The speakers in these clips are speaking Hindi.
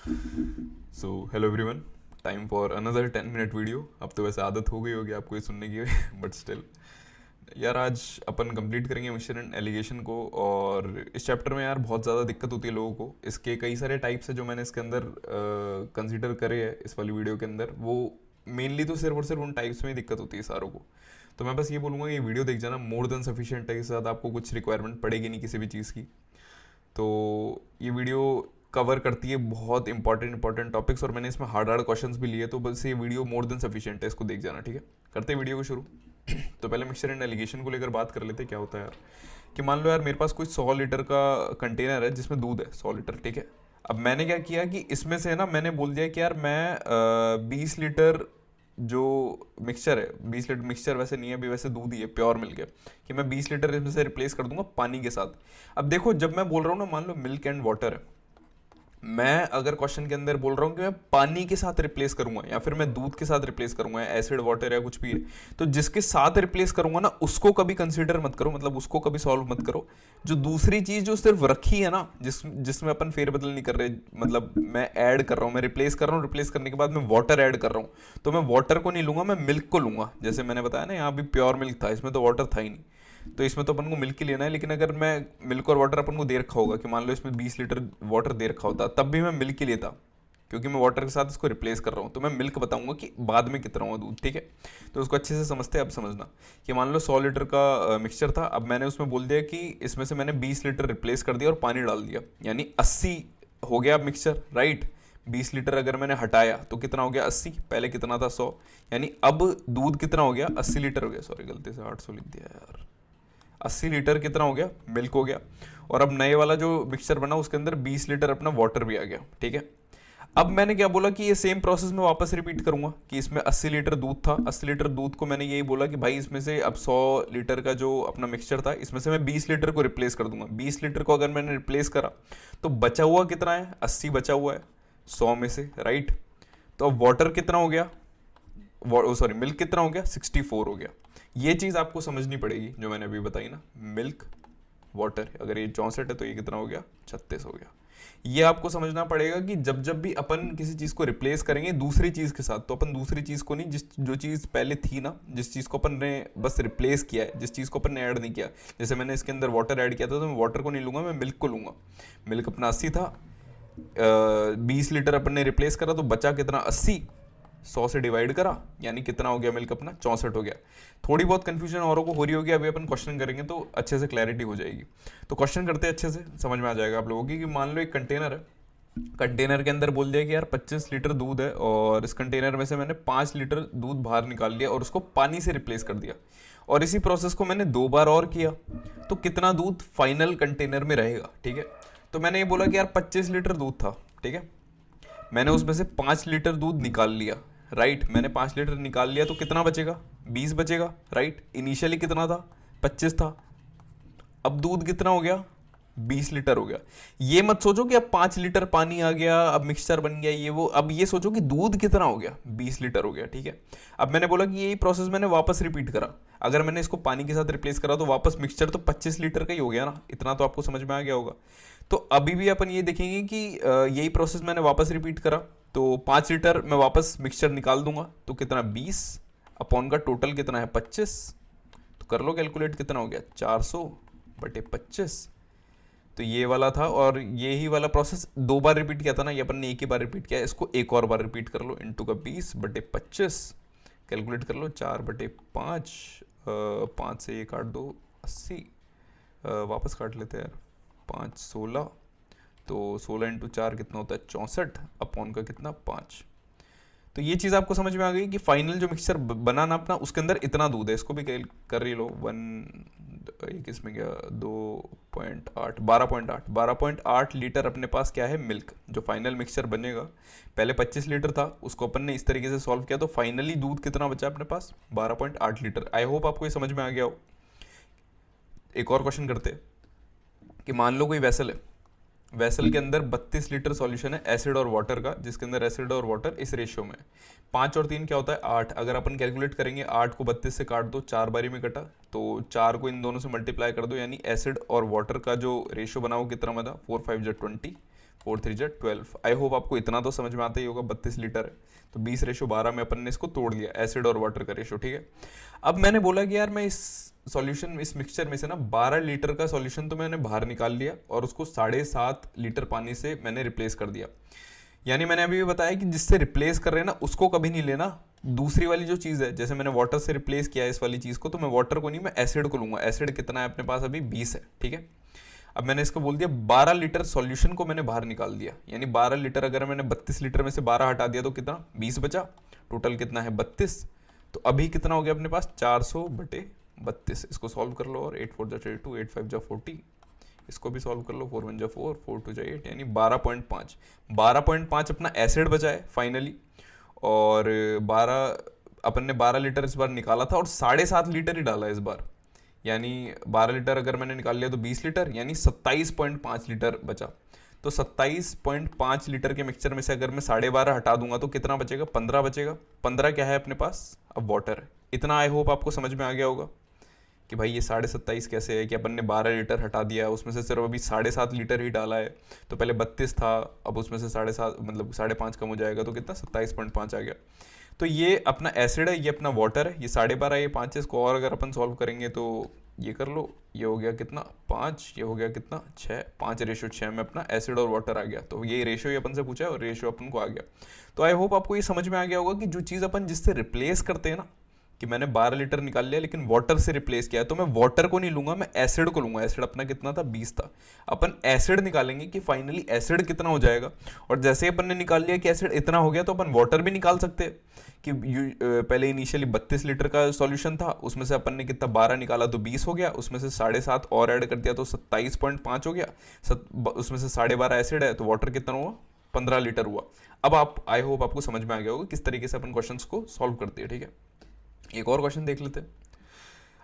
So hello everyone, time for another 10 minute video. अब तो वैसे आदत हो गई होगी आपको ये सुनने की, बट स्टिल यार आज अपन कंप्लीट करेंगे मिक्सचर एंड एलिगेशन को। और इस चैप्टर में यार बहुत ज़्यादा दिक्कत होती है लोगों को। इसके कई सारे टाइप्स है जो मैंने इसके अंदर कंसिडर करे है इस वाली वीडियो के अंदर। वो मेनली तो सिर्फ और सिर्फ उन टाइप्स में ही दिक्कत होती है सारों को। तो मैं बस ये बोलूँगा ये वीडियो देख जाना, मोर देन सफिशिएंट है। इसके साथ आपको कुछ रिक्वायरमेंट पड़ेगी नहीं किसी भी चीज़ की। तो ये वीडियो कवर करती है बहुत इंपॉर्टेंट टॉपिक्स, और मैंने इसमें हार्ड क्वेश्चंस भी लिए। तो बस ये वीडियो मोर देन सफिशिएंट है, इसको देख जाना, ठीक है। करते हैं वीडियो को शुरू। तो पहले मिक्सचर एंड एलिगेशन को लेकर बात कर लेते हैं। क्या होता है यार कि मान लो यार मेरे पास कोई 100 लीटर का कंटेनर है जिसमें दूध है 100 लीटर, ठीक है। अब मैंने क्या किया कि इसमें से ना मैंने बोल दिया कि यार मैं 20 लीटर जो मिक्सचर है, 20 लीटर मिक्सचर वैसे नहीं है अभी, वैसे दूध ही है, प्योर मिल्क है, कि मैं 20 लीटर इसमें से रिप्लेस कर दूंगा पानी के साथ। अब देखो जब मैं बोल रहा हूँ ना, मान लो मिल्क एंड वाटर है, मैं अगर क्वेश्चन के अंदर बोल रहा हूँ कि मैं पानी के साथ रिप्लेस करूंगा या फिर मैं दूध के साथ रिप्लेस करूंगा, या एसिड वाटर या कुछ भी है, तो जिसके साथ रिप्लेस करूंगा ना उसको कभी कंसीडर मत करो, मतलब उसको कभी सॉल्व मत करो। जो दूसरी चीज जो सिर्फ रखी है ना, जिसमें अपन फेरबदल नहीं कर रहे, मतलब मैं ऐड कर रहा हूँ, मैं रिप्लेस कर रहा हूँ, रिप्लेस करने के बाद मैं वाटर ऐड कर रहा हूँ, तो मैं वाटर को नहीं लूंगा, मैं मिल्क को लूंगा। जैसे मैंने बताया ना, यहाँ भी प्योर मिल्क था, इसमें तो वाटर था ही नहीं, तो इसमें तो अपन को मिल्क ही लेना है। लेकिन अगर मैं मिल्क और वाटर अपन को दे रखा होगा कि मान लो इसमें 20 लीटर वाटर दे रखा होता, तब भी मैं मिल्क ही लेता, क्योंकि मैं वाटर के साथ इसको रिप्लेस कर रहा हूँ। तो मैं मिल्क बताऊंगा कि बाद में कितना हुआ दूध, ठीक है। तो उसको अच्छे से समझते हैं। अब समझना कि मान लो 100 लीटर का मिक्सचर था, अब मैंने उसमें बोल दिया कि इसमें से मैंने 20 लीटर रिप्लेस कर दिया और पानी डाल दिया, यानी 80 हो गया अब मिक्सचर, राइट। 20 लीटर अगर मैंने हटाया तो कितना हो गया 80, पहले कितना था 100, यानी अब दूध कितना हो गया 80 लीटर हो गया। सॉरी गलती से 800 लिख दिया यार। 80 लीटर कितना हो गया मिल्क हो गया, और अब नए वाला जो मिक्सचर बना उसके अंदर 20 लीटर अपना वाटर भी आ गया, ठीक है। अब मैंने क्या बोला कि ये सेम प्रोसेस में वापस रिपीट करूंगा कि इसमें 80 लीटर दूध था, 80 लीटर दूध को मैंने यही बोला कि भाई इसमें से अब 100 लीटर का जो अपना मिक्सचर था इसमें से मैं 20 लीटर को रिप्लेस कर दूंगा। 20 लीटर को अगर मैंने रिप्लेस करा तो बचा हुआ कितना है, 80 बचा हुआ है 100 में से, राइट। तो अब वाटर कितना हो गया, सॉरी मिल्क कितना हो गया 64 हो गया। ये चीज आपको समझनी पड़ेगी जो मैंने अभी बताई ना, मिल्क वाटर, अगर ये 64 है तो ये कितना हो गया 36 हो गया। ये आपको समझना पड़ेगा कि जब जब भी अपन किसी चीज को रिप्लेस करेंगे दूसरी चीज के साथ, तो अपन दूसरी चीज को नहीं, जो चीज पहले थी ना, जिस चीज को अपन ने बस रिप्लेस किया है, जिस चीज को अपन ने ऐड नहीं किया। जैसे मैंने इसके अंदर वाटर ऐड किया था तो मैं वाटर को नहीं लूंगा, मैं मिल्क को लूंगा। मिल्क अपना 80 था, 20 लीटर अपन ने रिप्लेस करा तो बचा कितना 80, 100 से डिवाइड करा, यानी कितना हो गया मिल्क अपना 64 हो गया। थोड़ी बहुत कंफ्यूजन औरों को हो रही होगी, अभी अपन क्वेश्चन करेंगे तो अच्छे से क्लैरिटी हो जाएगी। तो क्वेश्चन करते हैं, अच्छे से समझ में आ जाएगा आप लोगों की। कि मान लो एक कंटेनर है, कंटेनर के अंदर बोल दिया कि यार 25 लीटर दूध है, और इस कंटेनर में से मैंने 5 लीटर दूध बाहर निकाल लिया और उसको पानी से रिप्लेस कर दिया, और इसी प्रोसेस को मैंने 2 बार और किया, तो कितना दूध फाइनल कंटेनर में रहेगा, ठीक है। तो मैंने ये बोला कि यार 25 लीटर दूध था, ठीक है, मैंने उसमें से 5 लीटर दूध निकाल लिया, राइट। मैंने 5 लीटर निकाल लिया तो कितना बचेगा 20 बचेगा, राइट। इनिशियली कितना था 25 था, अब दूध कितना हो गया 20 लीटर हो गया। ये मत सोचो कि अब 5 लीटर पानी आ गया, अब मिक्सचर बन गया ये वो, अब ये सोचो कि दूध कितना हो गया 20 लीटर हो गया, ठीक है। अब मैंने बोला कि यही प्रोसेस मैंने वापस रिपीट करा, अगर मैंने इसको पानी के साथ रिप्लेस करा तो वापस मिक्सचर तो 25 लीटर का ही हो गया ना, इतना तो आपको समझ में आ गया होगा। तो अभी भी अपन ये देखेंगे कि यही प्रोसेस मैंने वापस रिपीट करा, तो 5 लीटर मैं वापस मिक्सचर निकाल दूंगा, तो कितना 20 अपॉन का टोटल कितना है 25, तो कर लो कैलकुलेट कितना हो गया 400/25। तो ये वाला था, और ये ही वाला प्रोसेस 2 बार रिपीट किया था ना, ये अपन ने एक ही बार रिपीट किया, इसको एक और बार रिपीट कर लो, इंटू का 20/25 कैलकुलेट कर लो 4/5, 5 से ये काट दो 80, वापस काट लेते हैं यार, 5 16, तो 16 इंटू 4 कितना होता है 64, अपॉन का कितना 5। तो ये चीज़ आपको समझ में आ गई कि फाइनल जो मिक्सचर बना ना अपना, उसके अंदर इतना दूध है, इसको भी कर ही लो, एक इसमें गया 2.8, 12.8 लीटर अपने पास क्या है मिल्क, जो फाइनल मिक्सचर बनेगा। पहले 25 लीटर था, उसको अपन ने इस तरीके से सॉल्व किया, तो फाइनली दूध कितना बचा अपने पास 12.8 लीटर। आई होप आपको ये समझ में आ गया हो। एक और क्वेश्चन करते हैं कि मान लो कोई वेसल है, वेसल के अंदर 32 लीटर सॉल्यूशन है एसिड और वाटर का, जिसके अंदर एसिड और वाटर इस रेशियो में 5 और 3 क्या होता है 8। अगर अपन कैलकुलेट करेंगे 8 को 32 से काट दो, 4 बारी में कटा, तो 4 को इन दोनों से मल्टीप्लाई कर दो, यानी एसिड और वाटर का जो रेशियो बना वो कितना बना 4 5 जा 20, 4 3 जा 12। आई होप आपको इतना तो समझ में आता ही होगा, 32 लीटर है तो 20:12 में अपन ने इसको तोड़ लिया, एसिड और वाटर का रेशो, ठीक है। अब मैंने बोला कि यार मैं इस सॉल्यूशन, इस मिक्सचर में से ना 12 लीटर का सॉल्यूशन तो मैंने बाहर निकाल लिया और उसको 7.5 लीटर पानी से मैंने रिप्लेस कर दिया। यानी मैंने अभी भी बताया कि जिससे रिप्लेस कर रहे हैं ना उसको कभी नहीं लेना, दूसरी वाली जो चीज़ है, जैसे मैंने वाटर से रिप्लेस किया है इस वाली चीज़ को, तो मैं वाटर को नहीं, मैं एसिड को लूंगा। एसिड कितना है अपने पास अभी 20 है, ठीक है। अब मैंने इसको बोल दिया 12 लीटर सॉल्यूशन को मैंने बाहर निकाल दिया, यानी 12 लीटर, अगर मैंने 32 लीटर में से 12 हटा दिया तो कितना 20 बचा, टोटल कितना है 32। तो अभी कितना हो गया अपने पास 400/32। इसको सॉल्व कर लो और 8 4 जा 32, 8 5 जा 40, इसको भी सॉल्व कर लो, 4 1 जा 4, 4 2 जा 8, यानी 12.5 अपना एसिड बचा है फाइनली। और 12 अपन ने 12 लीटर इस बार निकाला था और 7.5 लीटर ही डाला इस बार, यानी 12 लीटर अगर मैंने निकाल लिया तो 20 लीटर, यानी 27.5 लीटर बचा। तो 27.5 लीटर के मिक्सचर में से अगर मैं 12.5 हटा दूंगा तो कितना बचेगा, 15 बचेगा। 15 क्या है अपने पास, अब वाटर है। इतना आई होप आपको समझ में आ गया होगा कि भाई ये 27.5 कैसे है, कि अपन ने 12 लीटर हटा दिया, उसमें से सिर्फ अभी 7.5 लीटर ही डाला है। तो पहले 32 था, अब उसमें से 7.5 मतलब 5.5 कम हो जाएगा तो कितना 27.5 आ गया। तो ये अपना एसिड है, ये अपना वाटर है, ये 12.5, ये 5 है। इसको और अगर अपन सॉल्व करेंगे तो ये कर लो, ये हो गया कितना 5, ये हो गया कितना 6, 5:6 में अपना एसिड और वाटर आ गया। तो ये रेशियो ही अपन से पूछा है और रेशियो अपन को आ गया। तो आई होप आपको ये समझ में आ गया होगा कि जो चीज़ अपन जिससे रिप्लेस करते हैं ना, कि मैंने 12 लीटर निकाल लिया लेकिन वाटर से रिप्लेस किया है, तो मैं वाटर को नहीं लूंगा, मैं एसिड को लूंगा। एसिड अपना कितना था 20 था, अपन एसिड निकालेंगे कि फाइनली एसिड कितना हो जाएगा। और जैसे ही अपन ने निकाल लिया कि एसिड इतना हो गया तो अपन वाटर भी निकाल सकते हैं कि पहले इनिशियली 32 लीटर का सॉल्यूशन था, उसमें से अपन ने कितना 12 निकाला तो 20 हो गया, उसमें से 7.5 और ऐड कर दिया तो 27.5 हो गया, उसमें से 12.5 एसिड है तो वाटर कितना हुआ 15 लीटर हुआ। अब आप आई होप आपको समझ में आ गया होगा किस तरीके से अपन क्वेश्चंस को सॉल्व करते हैं, ठीक है। एक और क्वेश्चन देख लेते हैं।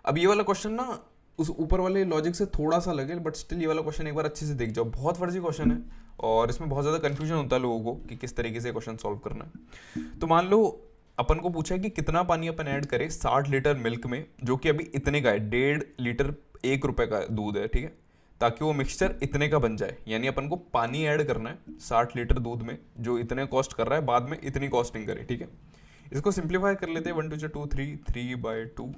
अब ये वाला क्वेश्चन ना उस ऊपर वाले लॉजिक से थोड़ा सा लगे, बट स्टिल ये वाला क्वेश्चन एक बार अच्छे से देख जाओ, बहुत फर्जी क्वेश्चन है और इसमें बहुत ज़्यादा कंफ्यूजन होता है लोगों को कि किस तरीके से क्वेश्चन सॉल्व करना है। तो मान लो अपन को पूछा है कि कितना पानी अपन ऐड करें 60 लीटर मिल्क में, जो कि अभी इतने का है, 1.5 लीटर 1 रुपए का दूध है, ठीक है, ताकि वो मिक्सचर इतने का बन जाए। यानी अपन को पानी ऐड करना है 60 लीटर दूध में जो इतने कॉस्ट कर रहा है, बाद में इतनी कॉस्टिंग करे, ठीक है। इसको सिंप्लीफाई कर लेते हैं, 1 2 2 3, 3/2,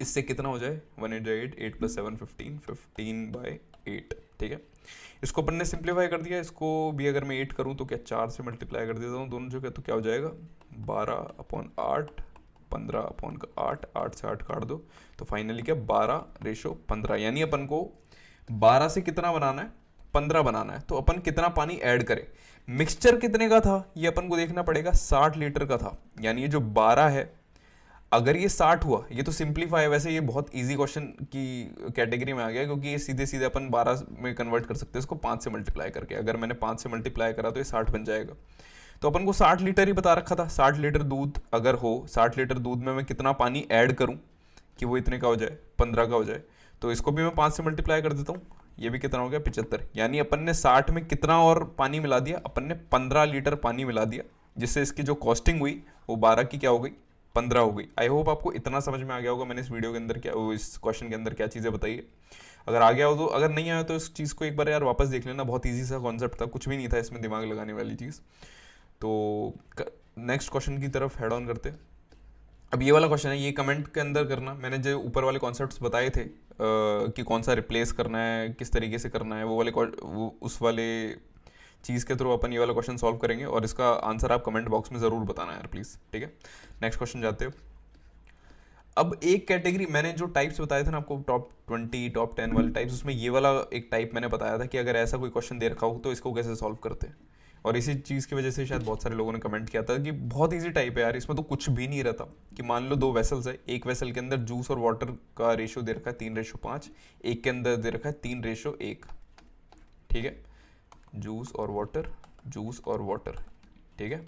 इससे कितना हो जाए 1 8 8, 8 + 7 15, 15/8, ठीक है। इसको अपन ने सिंप्लीफाई कर दिया, इसको भी अगर मैं 8 करूं तो क्या 4 से मल्टीप्लाई कर देता हूँ दोनों जगह, तो क्या हो जाएगा 12/8, 15/8, 8 से 8 काट दो तो फाइनली क्या 12:15, यानी अपन को 12 से कितना बनाना है 15 बनाना है। तो अपन कितना पानी ऐड करें, मिक्सचर कितने का था ये अपन को देखना पड़ेगा, 60 लीटर का था, यानी ये जो 12 है अगर ये 60 हुआ, ये तो सिंप्लीफाई, वैसे ये बहुत इजी क्वेश्चन की कैटेगरी में आ गया क्योंकि ये सीधे सीधे अपन 12 में कन्वर्ट कर सकते हैं इसको 5 से मल्टीप्लाई करके। अगर मैंने 5 से मल्टीप्लाई करा तो ये 60 बन जाएगा। तो अपन को 60 लीटर ही बता रखा था, 60 लीटर दूध अगर हो, 60 लीटर दूध में मैं कितना पानी ऐड करूं कि वो इतने का हो जाए 15 का हो जाए, तो इसको भी मैं 5 से मल्टीप्लाई कर देता हूँ, ये भी कितना हो गया 75। यानी अपन ने 60 में कितना और पानी मिला दिया, अपन ने 15 लीटर पानी मिला दिया, जिससे इसकी जो कॉस्टिंग हुई वो 12 की क्या हो गई 15 हो गई। आई होप आपको इतना समझ में आ गया होगा मैंने इस वीडियो के अंदर क्या, इस क्वेश्चन के अंदर क्या चीज़ें बताई है। अगर आ गया हो तो, अगर नहीं आया तो इस चीज़ को एक बार यार वापस देख लेना, बहुत ईजी सा कॉन्सेप्ट था, कुछ भी नहीं था इसमें दिमाग लगाने वाली चीज़। तो नेक्स्ट क्वेश्चन की तरफ हेड ऑन करते। अब ये वाला क्वेश्चन है, ये कमेंट के अंदर करना, मैंने जो ऊपर वाले कॉन्सेप्ट्स बताए थे कि कौन सा रिप्लेस करना है, किस तरीके से करना है, उस वाले चीज़ के थ्रू अपन ये वाला क्वेश्चन सॉल्व करेंगे और इसका आंसर आप कमेंट बॉक्स में ज़रूर बताना यार प्लीज़, ठीक है। नेक्स्ट क्वेश्चन जाते हो। अब एक कैटेगरी मैंने जो टाइप्स बताए थे ना आपको, टॉप 20 टॉप 10 वाले टाइप्स, उसमें ये वाला एक टाइप मैंने बताया था कि अगर ऐसा कोई क्वेश्चन दे रखा हो तो इसको कैसे सॉल्व करते हैं। और इसी चीज़ की वजह से शायद बहुत सारे लोगों ने कमेंट किया था कि बहुत इजी टाइप है यार, इसमें तो कुछ भी नहीं रहता। कि मान लो 2 वेसल्स है, एक वेसल के अंदर जूस और वाटर का रेशियो दे रखा है 3:5, एक के अंदर दे रखा है 3:1, ठीक है, जूस और वाटर, ठीक है।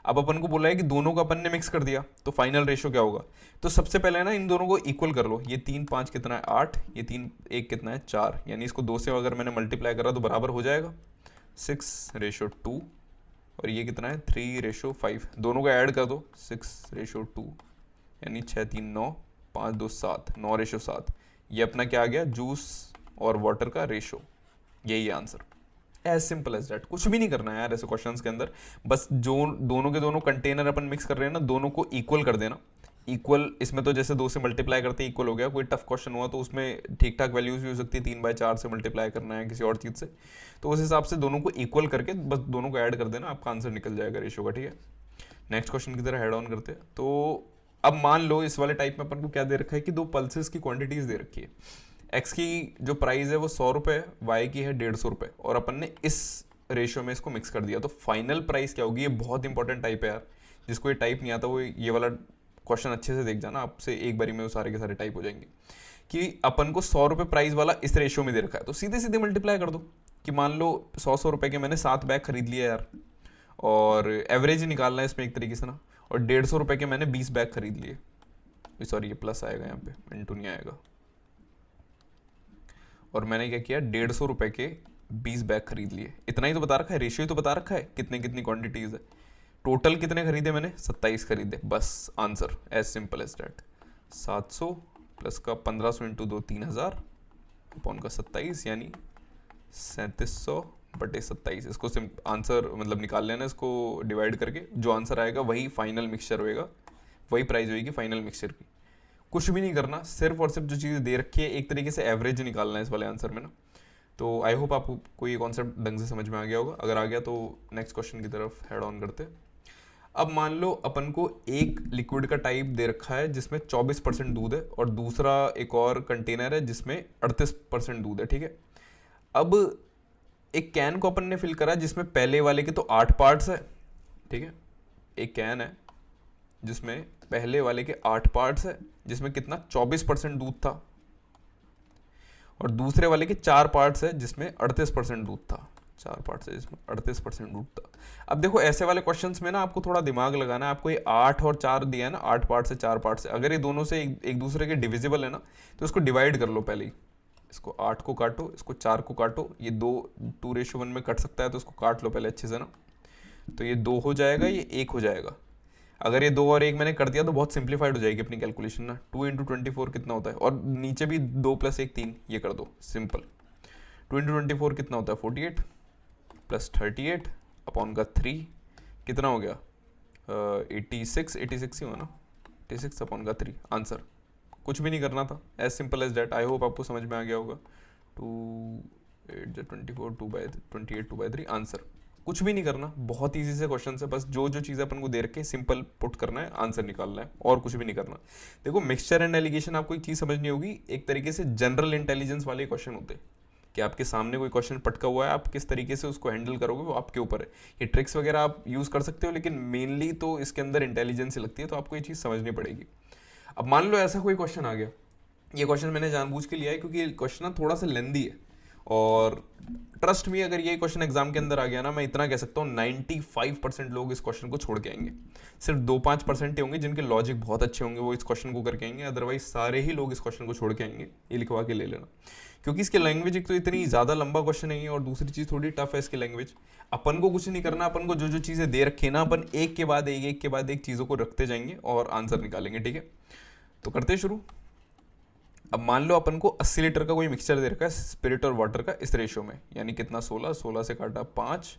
अब अपन को बोला है कि दोनों का अपन ने मिक्स कर दिया तो फाइनल रेशियो क्या होगा। तो सबसे पहले ना इन दोनों को इक्वल कर लो, ये 3 5 कितना है 8, ये 3 1 कितना है 4, यानी इसको 2 से अगर मैंने मल्टीप्लाई करा तो बराबर हो जाएगा 6:2, और ये कितना है 3:5, दोनों का ऐड कर दो 6:2, यानी 6 3 9, 5 2 7, 9:7। ये अपना क्या आ गया जूस और वाटर का रेशो, यही answer. As simple as that. कुछ भी नहीं करना है यार ऐसे क्वेश्चंस के अंदर, बस जो दोनों के दोनों कंटेनर अपन मिक्स कर रहे हैं ना, दोनों को इक्वल कर देना। इक्वल इसमें तो जैसे 2 से मल्टीप्लाई करते हैं इक्वल हो गया। कोई टफ क्वेश्चन हुआ तो उसमें ठीक ठाक वैल्यूज भी हो सकती है, 3/4 से मल्टीप्लाई करना है किसी और चीज़ से, तो उस हिसाब से दोनों को इक्वल करके बस दोनों को ऐड कर देना, आपका आंसर निकल जाएगा रेशियो का। ठीक है, नेक्स्ट क्वेश्चन की तरह हेड ऑन करते हैं। तो अब मान लो इस वाले टाइप में अपन को क्या दे रखा है कि 2 पल्सेस की क्वांटिटीज दे रखी है। एक्स की जो प्राइस है वो 100 रुपये है, वाई की है 150 रुपये, और अपन ने इस रेशियो में इसको मिक्स कर दिया, तो फाइनल प्राइस क्या होगी। ये बहुत इंपॉर्टेंट टाइप है यार, जिसको ये टाइप नहीं आता वो ये वाला क्वेश्चन अच्छे से देख जाना, आपसे एक बारी में वो सारे के सारे टाइप हो जाएंगे। कि अपन को 100 रुपये प्राइस वाला इस रेशियो में दे रखा है, तो सीधे सीधे मल्टीप्लाई कर दो कि मान लो 100 रुपये के मैंने 7 बैग खरीद लिया यार, और एवरेज निकालना है इसमें एक तरीके से ना, और 150 रुपये के मैंने 20 बैग खरीद लिए। सॉरी ये प्लस आएगा यहाँ पे, इंटू नहीं आएगा। और मैंने क्या किया, 150 रुपये के 20 बैग खरीद लिए। इतना ही तो बता रखा है, रेशियो ही तो बता रखा है कितने कितनी क्वांटिटीज है। टोटल कितने खरीदे मैंने, 27 खरीदे, बस answer as simple as that. 700 plus का 1500 इंटू 2 3000 अपॉन का 27 यानी 3700/27। इसको आंसर मतलब निकाल लेना, इसको डिवाइड करके जो आंसर आएगा वही फाइनल मिक्सचर होएगा, वही प्राइस होगी फाइनल मिक्सचर की। कुछ भी नहीं करना, सिर्फ और सिर्फ जो चीज़ दे रखी है एक तरीके से एवरेज निकालना है इस वाले आंसर में ना। तो आई होप आपको ये कॉन्सेप्ट ढंग से समझ में आ गया होगा। अगर आ गया तो नेक्स्ट क्वेश्चन की तरफ हेड ऑन करते हैं। अब मान लो अपन को एक लिक्विड का टाइप दे रखा है जिसमें 24% दूध है, और दूसरा एक और कंटेनर है जिसमें 38% दूध है। ठीक है, अब एक कैन को अपन ने फिल करा जिसमें पहले वाले के तो 8 पार्ट्स है। ठीक है, एक कैन है जिसमें पहले वाले के 8 पार्ट्स है, जिसमें कितना 24% दूध था, और दूसरे वाले के 4 पार्ट्स है जिसमें 38% दूध था। 4 पार्ट्स है जिसमें 38% दूध था। अब देखो ऐसे वाले क्वेश्चंस में ना आपको थोड़ा दिमाग लगाना है। आपको ये 8 और 4 दिया है ना, 8 पार्ट से 4 पार्ट से, अगर ये दोनों से एक दूसरे के डिविजिबल है ना, तो इसको डिवाइड कर लो पहले ही। इसको 8 को काटो, इसको 4 को काटो, ये 2:1 में कट सकता है तो इसको काट लो पहले अच्छे से ना। तो ये 2 हो जाएगा, ये 1 हो जाएगा। अगर ये 2 और 1 मैंने कर दिया तो बहुत सिंप्लीफाइड हो जाएगी अपनी कैलकुलेशन ना। 2 × 24 कितना होता है, और नीचे भी 2 + 1 3, ये कर दो सिंपल। 2 × 24 कितना होता है 48 प्लस 38 अपॉन का 3 कितना हो गया 86 ही हुआ ना, 86 अपॉन का 3 आंसर। कुछ भी नहीं करना था, as simple as that. I hope आपको समझ में आ गया होगा। 2 8 24 2/28 2/3 आंसर। कुछ भी नहीं करना, बहुत इजी से क्वेश्चन है, बस जो जो चीज़ अपन को दे रखे सिंपल पुट करना है, आंसर निकालना है, और कुछ भी नहीं करना। देखो मिक्सचर एंड एलिगेशन आपको एक चीज़ समझनी होगी, एक तरीके से जनरल इंटेलिजेंस वाले क्वेश्चन होते हैं कि आपके सामने कोई क्वेश्चन पटका हुआ है, आप किस तरीके से उसको हैंडल करोगे वो आपके ऊपर है। ये ट्रिक्स वगैरह आप यूज़ कर सकते हो, लेकिन मेनली तो इसके अंदर इंटेलिजेंस ही लगती है, तो आपको ये चीज़ समझनी पड़ेगी। अब मान लो ऐसा कोई क्वेश्चन आ गया, ये क्वेश्चन मैंने जानबूझ के लिया है क्योंकि ये क्वेश्चन ना थोड़ा सा लेंदी है, और ट्रस्ट मी अगर ये क्वेश्चन एग्जाम के अंदर आ गया ना, मैं इतना कह सकता हूँ 95% लोग इस क्वेश्चन को छोड़ के आएंगे। सिर्फ 2-5% ही होंगे जिनके लॉजिक बहुत अच्छे होंगे, वो इस क्वेश्चन को करके आएंगे, अदरवाइज सारे ही लोग इस क्वेश्चन को छोड़ के आएंगे। ये लिखवा के ले लेना, क्योंकि इसकी लैंग्वेज एक तो इतनी ज़्यादा लंबा क्वेश्चन नहीं है, और दूसरी चीज़ थोड़ी टफ है इसकी लैंग्वेज। अपन को कुछ नहीं करना, अपन को जो जो चीज़ें दे रखी है ना, अपन एक के बाद एक चीज़ों को रखते जाएंगे और आंसर निकालेंगे। ठीक है, तो करते शुरू। अब मान लो अपन को 80 लीटर का कोई मिक्सचर दे रखा है स्पिरिट और वाटर का इस रेशियो में, यानी कितना 16 से काटा 5,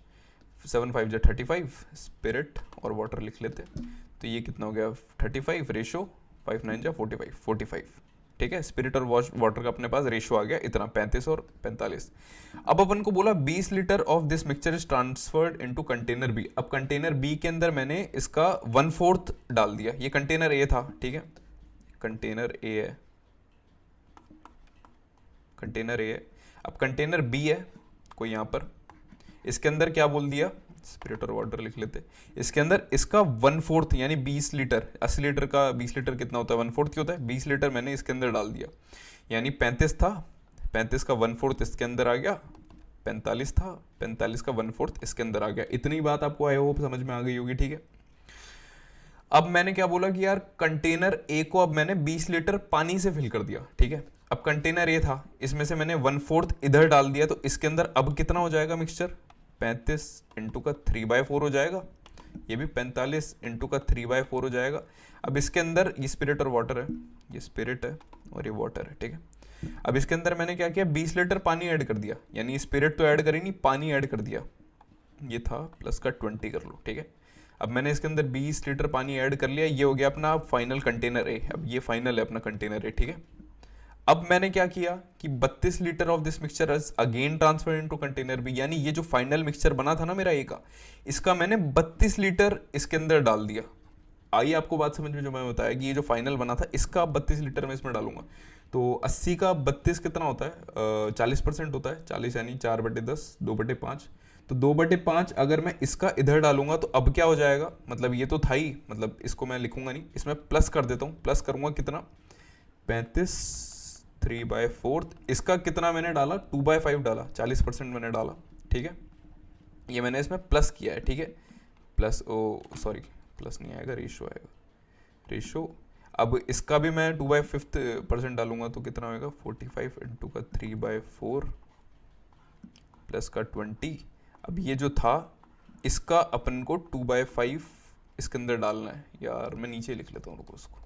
7 5 35, स्पिरिट और वाटर लिख लेते, तो ये कितना हो गया 35 रेशियो 5 9 45। ठीक है, स्पिरिट और वाटर का अपने पास रेशियो आ गया इतना 35 और 45। अब अपन को बोला 20 litre of this mixture is transferred into container B. अब कंटेनर बी के अंदर मैंने इसका 1/4 डाल दिया। ये कंटेनर ए था, ठीक है, कंटेनर ए है, कंटेनर ए है। अब कंटेनर बी है कोई यहाँ पर, इसके अंदर क्या बोल दिया स्पिरिट और वाटर लिख लेते, इसके अंदर इसका 1/4 यानी 20 लीटर, 80 लीटर का 20 लीटर कितना होता है 1/4 होता है, 20 लीटर मैंने इसके अंदर डाल दिया, यानी 35 था, 35 का 1/4 इसके अंदर आ गया, 45 था, 45 का 1/4 इसके अंदर आ गया। इतनी बात आपको आई होप समझ में आ गई होगी। ठीक है, अब मैंने क्या बोला कि यार कंटेनर ए को अब मैंने 20 लीटर पानी से फिल कर दिया। ठीक है, अब कंटेनर ए था, इसमें से मैंने 1/4 इधर डाल दिया, तो इसके अंदर अब कितना हो जाएगा मिक्सचर 35 इंटू का 3/4 हो जाएगा, ये भी 45 इंटू का 3/4 हो जाएगा। अब इसके अंदर ये स्पिरिट और वाटर है, ये स्पिरिट है और ये वाटर है। ठीक है, अब इसके अंदर मैंने क्या किया, 20 लीटर पानी ऐड कर दिया, यानी स्पिरिट तो ऐड करी नहीं, पानी ऐड कर दिया, ये था प्लस का 20 कर लो, ठीक है। अब मैंने इसके अंदर 20 लीटर पानी ऐड कर लिया, ये हो गया अपना फाइनल कंटेनर ए। अब ये फाइनल है अपना कंटेनर ए, ठीक है। अब मैंने क्या किया कि 32 litre of this mixture is again transfer into container B, यानी ये जो फाइनल मिक्सचर बना था ना मेरा ए का, इसका मैंने 32 लीटर इसके अंदर डाल दिया। आई आपको बात समझ में, जो मैं बताया कि ये जो फाइनल बना था इसका 32 लीटर मैं इसमें डालूंगा। तो 80 का 32 कितना होता है, 40% होता है। 40 यानी 4/10, 2/5। तो 2/5 अगर मैं इसका इधर डालूंगा तो अब क्या हो जाएगा, मतलब ये तो था ही, मतलब इसको मैं लिखूंगा नहीं, इसमें प्लस कर देता हूँ। प्लस करूंगा कितना, 35 3/4। इसका कितना मैंने डाला, 2/5 डाला, 40% मैंने डाला, ठीक है। ये मैंने इसमें प्लस किया है, ठीक है। प्लस, ओ सॉरी, प्लस नहीं आएगा, रेशो आएगा, रेशो। अब इसका भी मैं 2/5% डालूंगा तो कितना होगा, 45 इंटू का 3/4 प्लस का 20। अब ये जो था इसका अपन को 2/5 इसके अंदर डालना है। यार मैं नीचे लिख लेता हूँ, रुको उसको,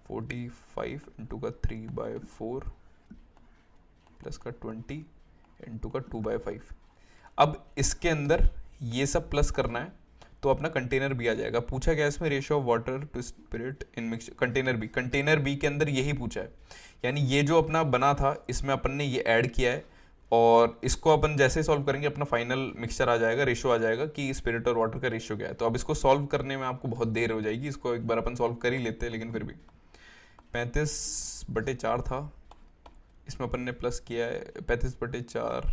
45 इंटू का 3/4 प्लस का 20 इंटू का 2/5। अब इसके अंदर ये सब प्लस करना है तो अपना कंटेनर बी आ जाएगा। पूछा गया इसमें ratio of water to spirit in mix, container B के अंदर यही पूछा है, यानी ये जो अपना बना था इसमें अपन ने ये ऐड किया है, और इसको अपन जैसे सॉल्व करेंगे अपना फाइनल मिक्सचर आ जाएगा, रेशियो आ जाएगा कि स्पिरिट और वाटर का रेशियो क्या है। तो अब इसको सॉल्व करने में आपको बहुत देर हो जाएगी, इसको एक बार अपन सॉल्व कर ही लेते हैं, लेकिन फिर भी 35/4 था, इसमें अपन ने प्लस किया है 35/4,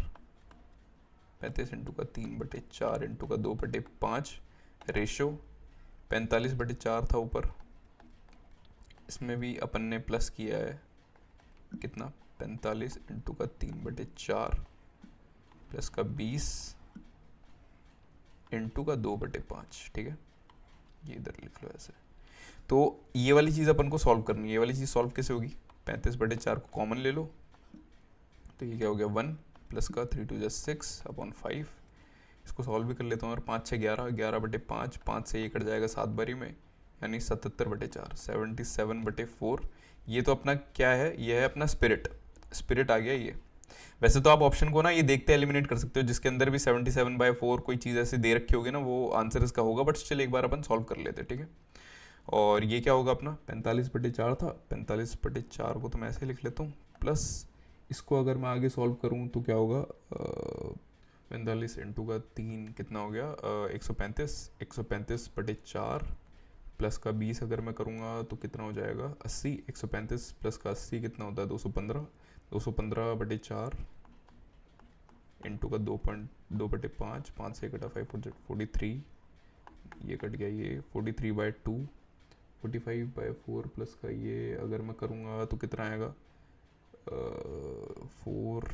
35 इंटू का 3/4 इंटू का 2/5 रेशो। 45/4 था ऊपर, इसमें भी अपन ने प्लस किया है कितना, 45 इंटू का 3/4 प्लस का 20 इंटू का 2/5, ठीक है। ये इधर लिख लो ऐसे। तो ये वाली चीज़ अपन को सॉल्व करनी है। ये वाली चीज़ सॉल्व कैसे होगी, 35/4 को कॉमन ले लो, तो ये क्या हो गया 1 प्लस का 3 2 6/5। इसको सॉल्व भी कर लेता हूँ, और 5 6 11, 11/5, 5 से ये कट जाएगा 7 बारी में, यानी 77/4, 77/4। ये तो अपना क्या है, ये है अपना स्पिरिट आ गया ये। वैसे तो आप ऑप्शन को ना ये देखते एलिमिनेट कर सकते हो, जिसके अंदर भी 77/4 कोई चीज़ ऐसी दे रखी होगी ना, वो आंसर इसका होगा, बट स्टिल एक बार अपन सॉल्व कर लेते हैं, ठीक है। और ये क्या होगा अपना 45/4 था, 45/4 को तो मैं ऐसे लिख लेता हूँ, प्लस इसको अगर मैं आगे सॉल्व करूँ तो क्या होगा, 45 इंटू का 3 कितना हो गया, 135, 135/4 प्लस का 20 अगर मैं करूँगा तो कितना हो जाएगा 80, 135 प्लस का 80 कितना होता है 215, 215/4 इंटू का 2/5, 5 से कटा 5 43, ये कट गया, ये 43/2, 45/4 प्लस का ये अगर मैं करूँगा तो कितना आएगा, 4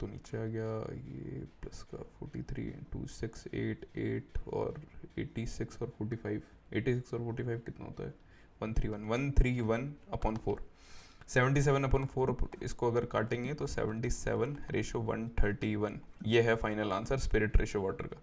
तो नीचे आ गया, ये प्लस का 43 इंटू 6 8 और 86 और 45, 86 और 45 कितना होता है 131/4, 77/4। इसको अगर काटेंगे तो 77/131। ये है final answer spirit ratio water का।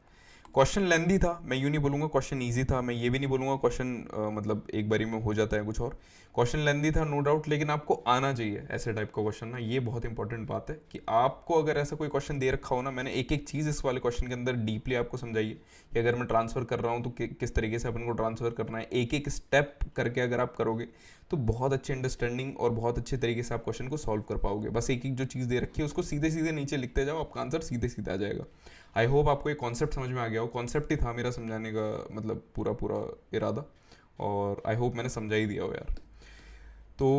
क्वेश्चन लेंदी था, मैं यूँ नहीं बोलूँगा क्वेश्चन इजी था, मैं ये भी नहीं बोलूँगा क्वेश्चन मतलब एक बारी में हो जाता है कुछ और। क्वेश्चन लेंदी था नो डाउट, लेकिन आपको आना चाहिए ऐसे टाइप का क्वेश्चन ना, ये बहुत इंपॉर्टेंट बात है कि आपको अगर ऐसा कोई क्वेश्चन दे रखा हो ना, मैंने एक एक चीज़ इस वाले क्वेश्चन के अंदर डीपली आपको समझाई है कि अगर मैं ट्रांसफ़र कर रहा हूँ तो किस तरीके से अपन को ट्रांसफ़र करना है, एक एक स्टेप करके अगर आप करोगे तो बहुत अच्छी अंडरस्टैंडिंग और बहुत अच्छे तरीके से आप क्वेश्चन को सॉल्व कर पाओगे। बस एक एक जो चीज़ दे रखी है उसको सीधे सीधे नीचे लिखते जाओ, आपका आंसर सीधे सीधे आ जाएगा। आई होप आपको ये कॉन्सेप्ट समझ में आ गया हो। कॉन्सेप्ट ही था मेरा समझाने का, मतलब पूरा इरादा, और आई होप मैंने समझा ही दिया हो यार। तो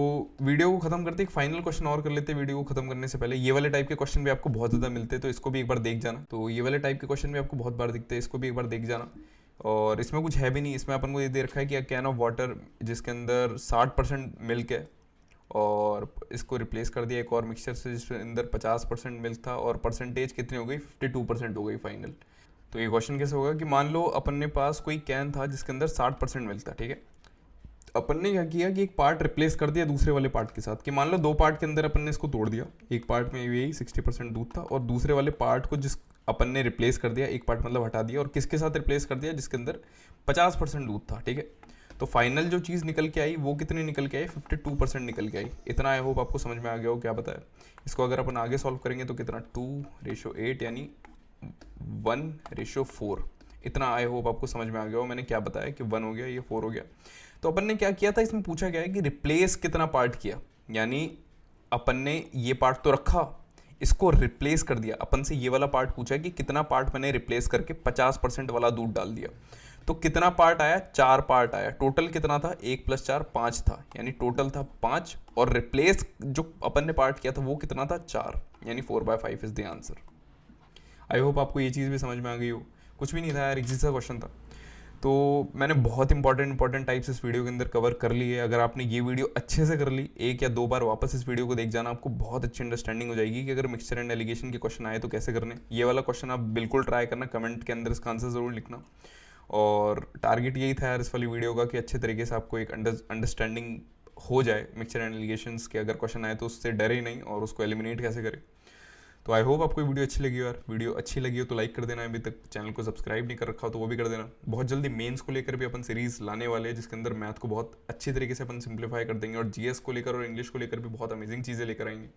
वीडियो को ख़त्म करते एक फाइनल क्वेश्चन और कर लेते हैं। वीडियो को ख़त्म करने से पहले ये वाले टाइप के क्वेश्चन भी आपको बहुत ज़्यादा मिलते हैं, तो इसको भी एक बार देख जाना। तो ये वाले टाइप के क्वेश्चन भी आपको बहुत बार दिखते हैं, इसको भी एक बार देख जाना। और इसमें कुछ है भी नहीं, इसमें अपन को ये दे रखा है कि कैन ऑफ वाटर जिसके अंदर 60% मिल्क है, और इसको रिप्लेस कर दिया एक और मिक्सचर से जिसके अंदर 50% मिल्क था, और परसेंटेज कितनी हो गई 52% हो गई फाइनल। तो ये क्वेश्चन कैसे होगा कि मान लो अपन ने पास कोई कैन था जिसके अंदर 60% मिल्क था, ठीक है। अपन ने क्या किया कि एक पार्ट रिप्लेस कर दिया दूसरे वाले पार्ट के साथ, कि मान लो दो पार्ट के अंदर अपन ने इसको तोड़ दिया, एक पार्ट में यही 60% दूध था, और दूसरे वाले पार्ट को जिस अपन ने रिप्लेस कर दिया, एक पार्ट मतलब हटा दिया, और किसके साथ रिप्लेस कर दिया जिसके अंदर 50% दूध था, ठीक है। तो फाइनल जो चीज़ निकल के आई वो कितनी निकल के आई, 52% निकल के आई। इतना आई होप आपको समझ में आ गया हो क्या बताया। इसको अगर अपन आगे सॉल्व करेंगे तो कितना 2:8 यानी 1:4। इतना आई होप आपको समझ में आ गया हो मैंने क्या बताया कि 1 हो गया, ये 4 हो गया। तो अपन ने क्या किया था, इसमें पूछा गया है कि रिप्लेस कितना पार्ट किया, यानी अपन ने ये पार्ट तो रखा, इसको रिप्लेस कर दिया। अपन से ये वाला पार्ट पूछा है कि कितना पार्ट मैंने रिप्लेस करके 50% वाला दूध डाल दिया। तो कितना पार्ट आया, 4 पार्ट आया। टोटल कितना था, 1 + 4 5 था, यानी टोटल था 5। और रिप्लेस जो अपन ने पार्ट किया था वो कितना था, 4, यानी 4/5 is the answer. I hope आपको ये चीज़ भी समझ में आ गई हो। कुछ भी नहीं था यार, इजी सा क्वेश्चन था। तो मैंने बहुत इंपॉर्टेंट टाइप्स इस वीडियो के अंदर कवर कर लिए। अगर आपने ये वीडियो अच्छे से कर ली, 1 या 2 बार वापस इस वीडियो को देख जाना, आपको बहुत अच्छी अंडरस्टैंडिंग हो जाएगी कि अगर मिक्सचर एंड एलिगेशन के क्वेश्चन आए तो कैसे करने। ये वाला क्वेश्चन आप बिल्कुल ट्राई करना, कमेंट के अंदर इसका आंसर ज़रूर लिखना। और टारगेट यही था यार इस वाली वीडियो का कि अच्छे तरीके से आपको एक अंडरस्टैंडिंग हो जाए मिक्सचर एंड एलिगेशंस के। अगर क्वेश्चन आए तो उससे डरे ही नहीं और उसको एलिमिनेट कैसे करें। तो आई होप आपको वीडियो अच्छी लगी हो यार। वीडियो अच्छी लगी हो तो लाइक कर देना, अभी तक चैनल को सब्सक्राइब नहीं कर रखा हो तो वो भी कर देना। बहुत जल्दी मेंस को लेकर भी अपन सीरीज लाने वाले हैं जिसके अंदर मैथ को बहुत अच्छी तरीके से अपन सिंप्लीफाई कर देंगे, और जीएस को लेकर और इंग्लिश को लेकर भी बहुत अमेजिंग चीज़ें लेकर आएंगे।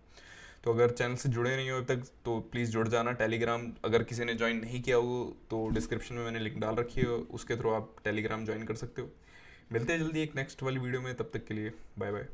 तो अगर चैनल से जुड़े नहीं हो अभी तक तो प्लीज़ जुड़ जाना। टेलीग्राम अगर किसी ने ज्वाइन नहीं किया हो तो डिस्क्रिप्शन में मैंने लिंक डाल रखी है, उसके थ्रू आप टेलीग्राम ज्वाइन कर सकते हो। मिलते हैं जल्दी एक नेक्स्ट वाली वीडियो में, तब तक के लिए बाय बाय।